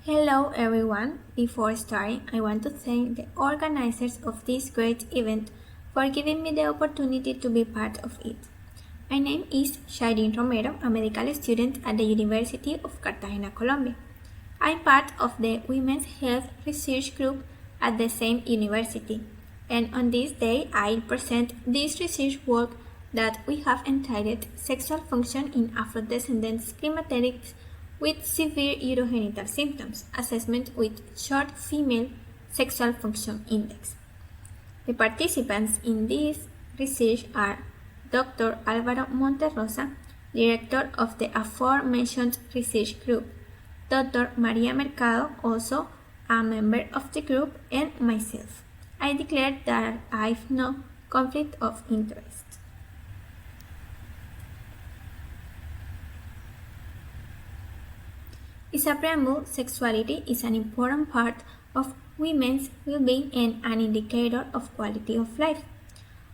Hello everyone. Before starting, I want to thank the organizers of this great event for giving me the opportunity to be part of it. My name is Shairin Romero, a medical student at the University of Cartagena, Colombia. I'm part of the Women's Health Research Group at the same university, and on this day I'll present this research work that we have entitled Sexual Function in Afrodescendents Climatérics with Severe Urogenital Symptoms, Assessment with Short Female Sexual Function Index. The participants in this research are Dr. Alvaro Monterrosa, director of the aforementioned research group, Dr. Maria Mercado, also a member of the group, and myself. I declare that I have no conflict of interest. As a preamble, sexuality is an important part of women's well-being and an indicator of quality of life.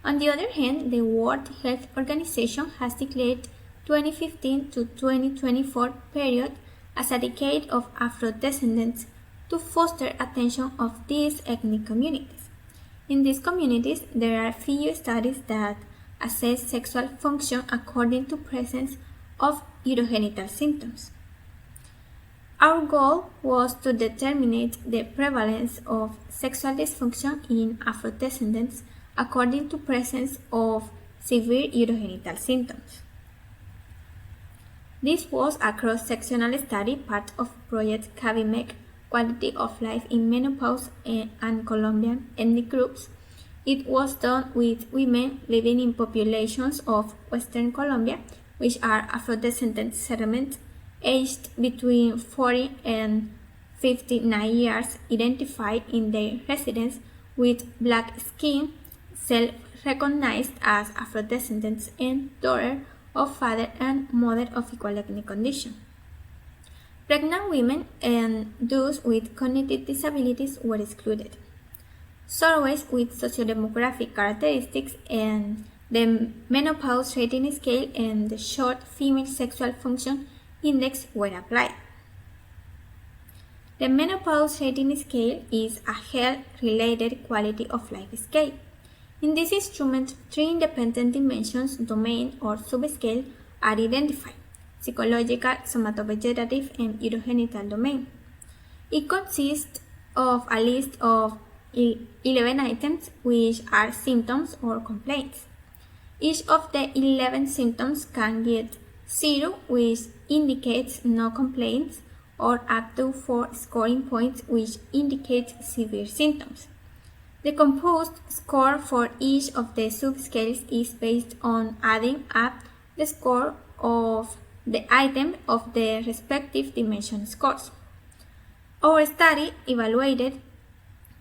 On the other hand, the World Health Organization has declared 2015 to 2024 period as a decade of Afrodescendants to foster attention of these ethnic communities. In these communities, there are few studies that assess sexual function according to presence of urogenital symptoms. Our goal was to determine the prevalence of sexual dysfunction in Afrodescendants according to presence of severe urogenital symptoms. This was a cross-sectional study, part of project CAVIMEC, Quality of Life in Menopause and Colombian Ethnic Groups. It was done with women living in populations of Western Colombia, which are Afrodescendant settlements, aged between 40 and 59 years, identified in their residence with black skin, self-recognized as Afrodescendants, and daughter of father and mother of equal ethnic condition. Pregnant women and those with cognitive disabilities were excluded. Surveys with sociodemographic characteristics and the menopause rating scale and the short female sexual function index were applied. The menopause rating scale is a health-related quality of life scale. In this instrument, three independent dimensions, domain or subscale, are identified: psychological, somatovegetative, and urogenital domain. It consists of a list of 11 items which are symptoms or complaints. Each of the 11 symptoms can get 0, which indicates no complaints, or up to 4 scoring points, which indicates severe symptoms. The composed score for each of the subscales is based on adding up the score of the item of the respective dimension scores. Our study evaluated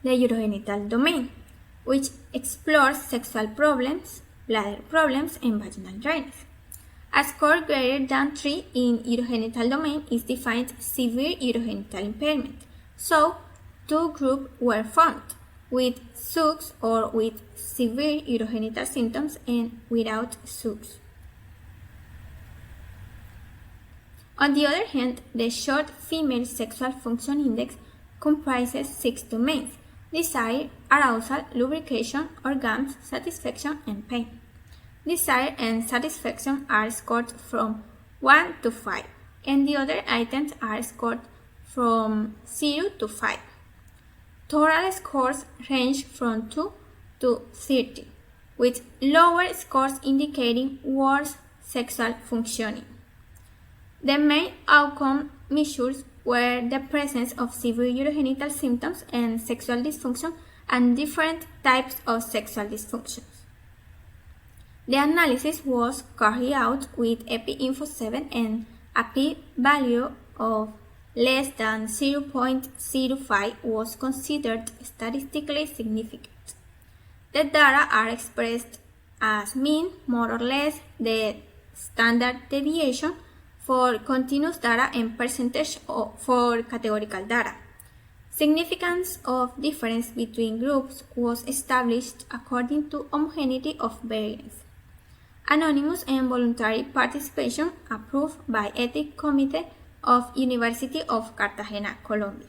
the urogenital domain, which explores sexual problems, bladder problems, and vaginal dryness. A score greater than 3 in urogenital domain is defined severe urogenital impairment. So, two groups were formed, with SUGs or with severe urogenital symptoms and without SUGs. On the other hand, the short female sexual function index comprises 6 domains: desire, arousal, lubrication, orgasm, satisfaction, and pain. Desire and satisfaction are scored from 1 to 5, and the other items are scored from 0 to 5. Total scores range from 2 to 30, with lower scores indicating worse sexual functioning. The main outcome measures were the presence of severe urogenital symptoms and sexual dysfunction and different types of sexual dysfunctions. The analysis was carried out with EpiInfo 7 and a p-value of less than 0.05 was considered statistically significant. The data are expressed as mean, more or less, the standard deviation for continuous data and percentage for categorical data. Significance of difference between groups was established according to homogeneity of variance. Anonymous and voluntary participation approved by Ethics Committee of University of Cartagena, Colombia.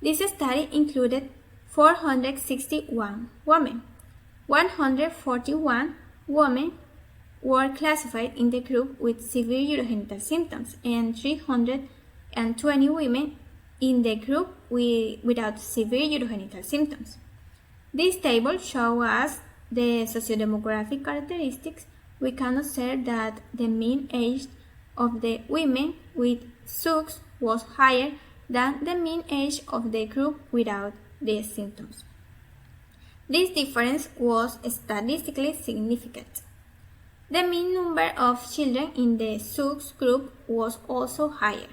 This study included 461 women. 141 women were classified in the group with severe urogenital symptoms and 320 women in the group without severe urogenital symptoms. This table shows us the sociodemographic characteristics. We can observe that the mean age of the women with SUX was higher than the mean age of the group without these symptoms. This difference was statistically significant. The mean number of children in the SUX group was also higher.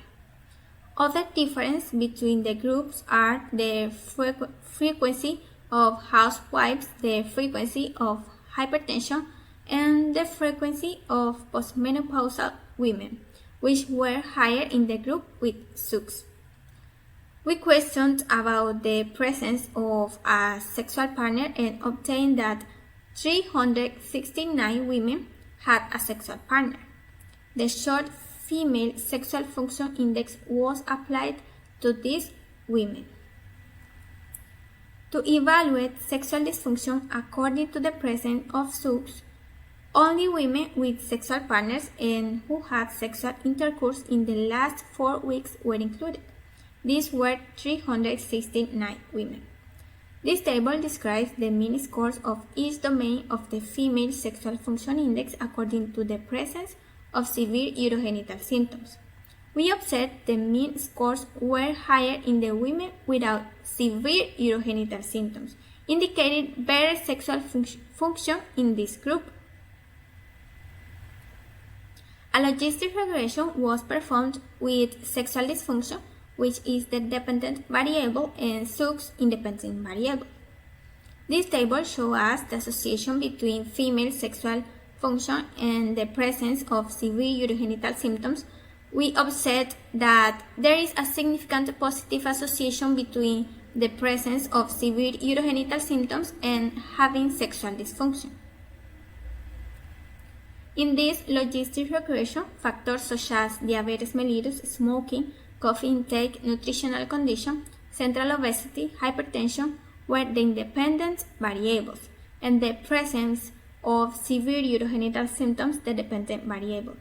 Other differences between the groups are the frequency of housewives, the frequency of hypertension, and the frequency of postmenopausal women, which were higher in the group with SUX. We questioned about the presence of a sexual partner and obtained that 369 women had a sexual partner. The short female sexual function index was applied to these women. To evaluate sexual dysfunction according to the presence of SUX, only women with sexual partners and who had sexual intercourse in the last 4 weeks were included. These were 369 women. This table describes the mean scores of each domain of the female sexual function index according to the presence of severe urogenital symptoms. We observed the mean scores were higher in the women without severe urogenital symptoms, indicating better sexual function in this group. A logistic regression was performed with sexual dysfunction, which is the dependent variable, and SUX independent variable. This table shows us the association between female sexual function and the presence of severe urogenital symptoms. We observed that there is a significant positive association between the presence of severe urogenital symptoms and having sexual dysfunction. In this logistic regression, factors such as diabetes mellitus, smoking, coffee intake, nutritional condition, central obesity, hypertension were the independent variables, and the presence of severe urogenital symptoms the dependent variable.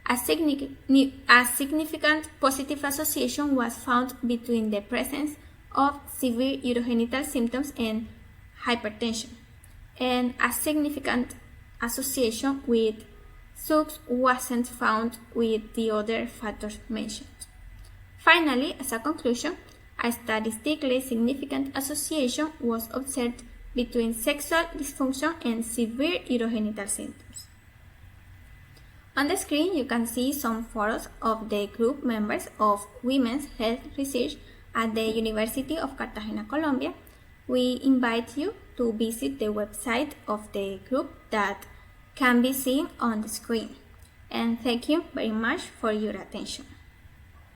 A significant positive association was found between the presence of severe urogenital symptoms and hypertension, and a significant association with SUX wasn't found with the other factors mentioned. Finally, as a conclusion, a statistically significant association was observed between sexual dysfunction and severe urogenital symptoms. On the screen, you can see some photos of the group members of Women's Health Research at the University of Cartagena, Colombia. We invite you to visit the website of the group that can be seen on the screen. And thank you very much for your attention.